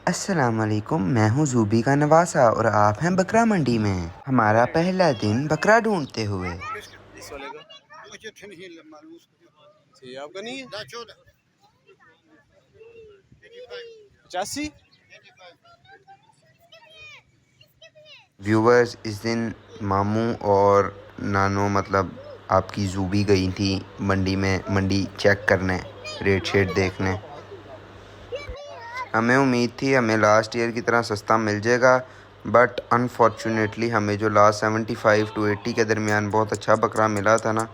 अस्सलाम वालेकुम, मैं हूँ जूबी का नवासा और आप हैं बकरा मंडी में। हमारा पहला दिन बकरा ढूंढते हुए। इस वाले का मुझे नहीं मालूम ठीक है आपका नहीं है 85। व्यूवर्स, इस दिन मामू और नानो मतलब आपकी जूबी गई थी मंडी में, मंडी चेक करने, रेट शेट देखने। हमें उम्मीद थी हमें लास्ट ईयर की तरह सस्ता मिल जाएगा, बट अनफॉर्चुनेटली हमें जो लास्ट 75 to 80 के दरमियान बहुत अच्छा बकरा मिला था ना,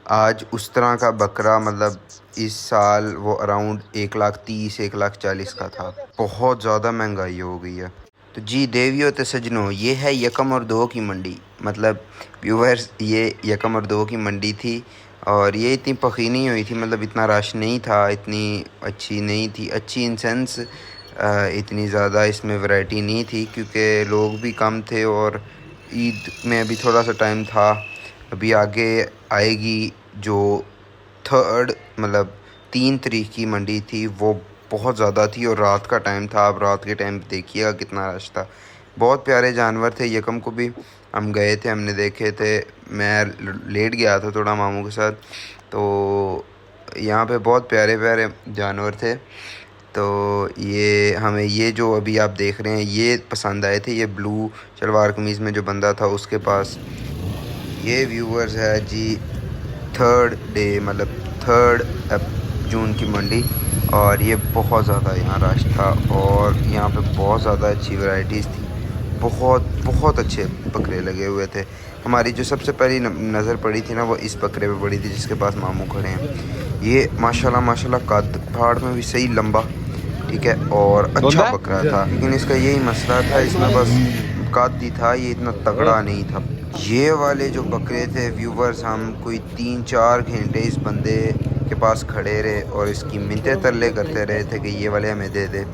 आज उस तरह का बकरा मतलब इस साल वो अराउंड 1,30,000 1,40,000 का था। बहुत ज़्यादा महंगाई हो गई है। तो जी देवियों तो सजनों, ये है यकम और दो की मंडी। मतलब व्यूवर्स, ये यकम और दो की मंडी थी और ये इतनी पकी नहीं हुई थी, मतलब इतना रश नहीं था, इतनी अच्छी नहीं थी। अच्छी इन सेंस इतनी ज़्यादा इसमें वैरायटी नहीं थी क्योंकि लोग भी कम थे और ईद में अभी थोड़ा सा टाइम था। अभी आगे आएगी जो थर्ड मतलब 3 तारीख की मंडी थी, वो बहुत ज़्यादा थी और रात का टाइम था। आप रात के टाइम देखिएगा कितना रश था। बहुत प्यारे जानवर थे। यकम को भी हम गए थे, हमने देखे थे। मैं लेट गया था थोड़ा मामू के साथ, तो यहाँ पे बहुत प्यारे प्यारे जानवर थे। तो ये हमें ये जो अभी आप देख रहे हैं ये पसंद आए थे। ये ब्लू शलवार कमीज़ में जो बंदा था उसके पास। ये व्यूवर्स है जी थर्ड डे मतलब 3 जून की मंडी, और ये बहुत ज़्यादा यहाँ रश था और यहाँ पे बहुत ज़्यादा अच्छी वैरायटीज़ थी। बहुत बहुत अच्छे बकरे लगे हुए थे। हमारी जो सबसे पहली नज़र पड़ी थी ना, वो इस बकरे पे पड़ी थी जिसके पास मामू खड़े हैं। ये माशाल्लाह माशाल्लाह कद फाड़ में भी सही लंबा, ठीक है, और अच्छा बकरा था। लेकिन इसका यही मसला था, इसमें बस कद ही था, ये इतना तगड़ा नहीं था। ये वाले जो बकरे थे व्यूवर्स, हम कोई 3-4 घंटे इस बंदे के पास खड़े रहे और इसकी मिन्नतें तरले करते रहे थे कि ये वाले हमें दे दे।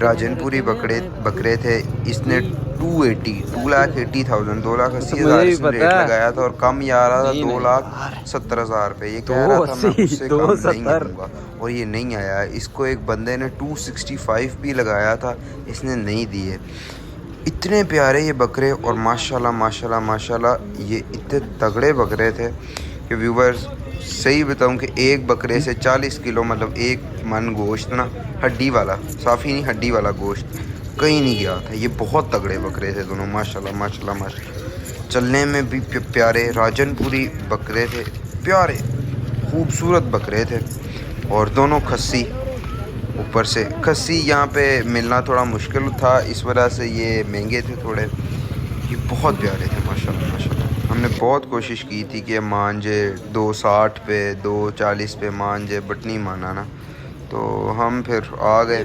राजनपुरी बकरे थे। इसने 2,80,000 2,80,000 इसने रेट लगाया था और कम ही आ रहा था 2,70,000 रुपये। ये कह रहा था मैं उससे कम नहीं दूंगा और ये नहीं आया। इसको एक बंदे ने 265 भी लगाया था, इसने नहीं दिए। इतने प्यारे ये बकरे और माशाल्लाह माशाल्लाह माशाल्लाह ये इतने तगड़े बकरे थे कि व्यूवर्स सही बताऊं कि एक बकरे से 40 किलो मतलब 1 मन गोश्त ना, हड्डी वाला, साफ़ी नहीं हड्डी वाला गोश्त कहीं नहीं गया था। ये बहुत तगड़े बकरे थे दोनों, माशाल्लाह माशाल्लाह माशाल्लाह। चलने में भी प्यारे राजनपुरी बकरे थे, प्यारे खूबसूरत बकरे थे और दोनों खस्सी। ऊपर से खस्सी यहाँ पे मिलना थोड़ा मुश्किल था, इस वजह से ये महंगे थे थोड़े। ये बहुत प्यारे थे माशाल्लाह माशाल्लाह। हमने बहुत कोशिश की थी कि मान जे 260 पे 240 पे मान जे, बट नहीं माना ना, तो हम फिर आ गए।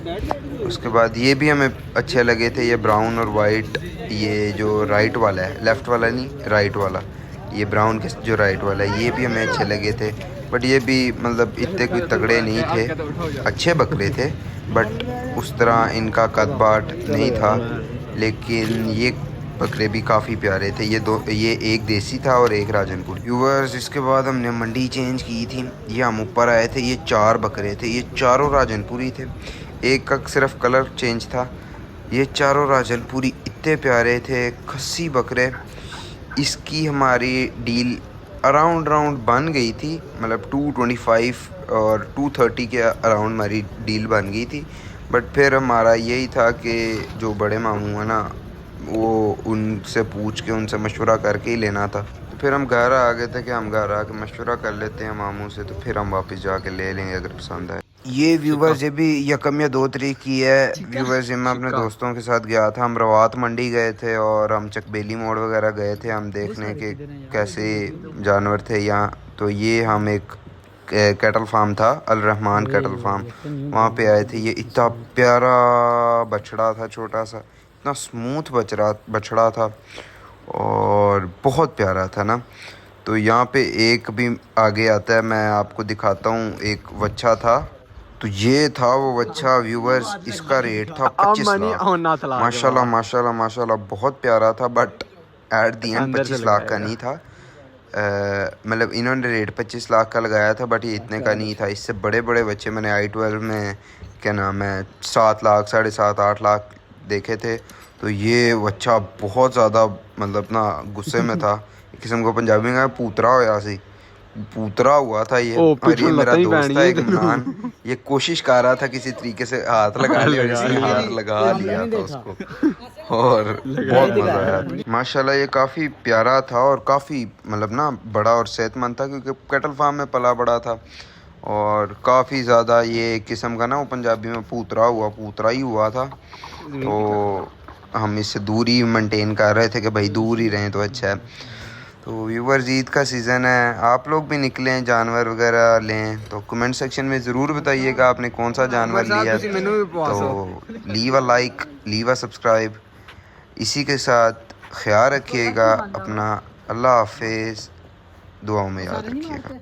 उसके बाद ये भी हमें अच्छे लगे थे, ये ब्राउन और वाइट। ये जो राइट वाला है, लेफ़्ट वाला नहीं, राइट वाला, ये ब्राउन के जो राइट वाला है, ये भी हमें अच्छे लगे थे। बट ये भी मतलब इतने कोई तगड़े नहीं थे, अच्छे बकरे थे बट उस तरह इनका कद बाट नहीं था। लेकिन ये बकरे भी काफ़ी प्यारे थे। ये एक देसी था और एक राजनपुर। व्यूवर्स, इसके बाद हमने मंडी चेंज की थी। ये हम ऊपर आए थे, ये 4 बकरे थे, ये चारों राजनपुरी थे। एक का सिर्फ कलर चेंज था। ये चारों राजनपुरी इतने प्यारे थे, खस्सी बकरे। इसकी हमारी डील अराउंड बन गई थी, मतलब 225 और 230 के अराउंड हमारी डील बन गई थी। बट फिर हमारा यही था कि जो बड़े मामू हैं ना, वो उनसे पूछ के उनसे मशवरा करके ही लेना था। तो फिर हम घर आ गए थे कि हम घर आके मशवरा कर लेते हैं मामू से, तो फिर हम वापस जाके ले लेंगे अगर पसंद आए। ये व्यूवर्स, ये भी यकम या 2 तारीख की है। व्यूवर्स, ये मैं अपने दोस्तों के साथ गया था। हम रवात मंडी गए थे और हम चकबेली मोड़ वगैरह गए थे हम देखने के कैसे जानवर थे यहाँ। तो ये हम एक कैटल फार्म था, अल रहमान कैटल फार्म, वहाँ पे आए थे। ये इतना प्यारा बछड़ा था, छोटा सा, इतना स्मूथ बछड़ा था और बहुत प्यारा था ना। तो यहाँ पे एक भी आगे आता है, मैं आपको दिखाता हूँ। एक बच्चा था, तो ये था वो बच्चा व्यूवर्स। इसका रेट था 25 लाख। माशाल्लाह माशाल्लाह माशाल्लाह, बहुत प्यारा था but at the and 25 lakh का नहीं था। मतलब इन्होंने रेट 25 लाख का लगाया था बट ये इतने का नहीं था। इससे बड़े बड़े बच्चे मैंने I-12 में क्या नाम है 7 लाख 7.5 8 लाख देखे थे। तो ये बच्चा बहुत ज़्यादा मतलब ना गुस्से में था, किस्म को पंजाबी में पूतरा होया सी, पूतरा हुआ था ये। और ये मेरा दोस्त था एक इमरान, ये कोशिश कर रहा था किसी तरीके से हाथ लगा लिया, इसने हाथ लगा लिया था उसको और बहुत मज़ा आया। माशाल्लाह ये काफ़ी प्यारा था और काफ़ी मतलब ना बड़ा और सेहतमंद था, क्योंकि कैटल फार्म में पला बड़ा था और काफ़ी ज़्यादा ये किस्म का ना वो पंजाबी में पूतरा ही हुआ था। तो हम इससे दूर ही मेंटेन कर रहे थे कि भाई दूर ही रहें तो अच्छा है। तो व्यूवर्स ईद का सीज़न है, आप लोग भी निकलें जानवर वगैरह लें तो कमेंट सेक्शन में ज़रूर बताइएगा आपने कौन सा जानवर लिया। तो leave a like, leave a subscribe. इसी के साथ ख्याल रखिएगा अपना, अल्लाह हाफिज़, दुआओं में याद रखिएगा।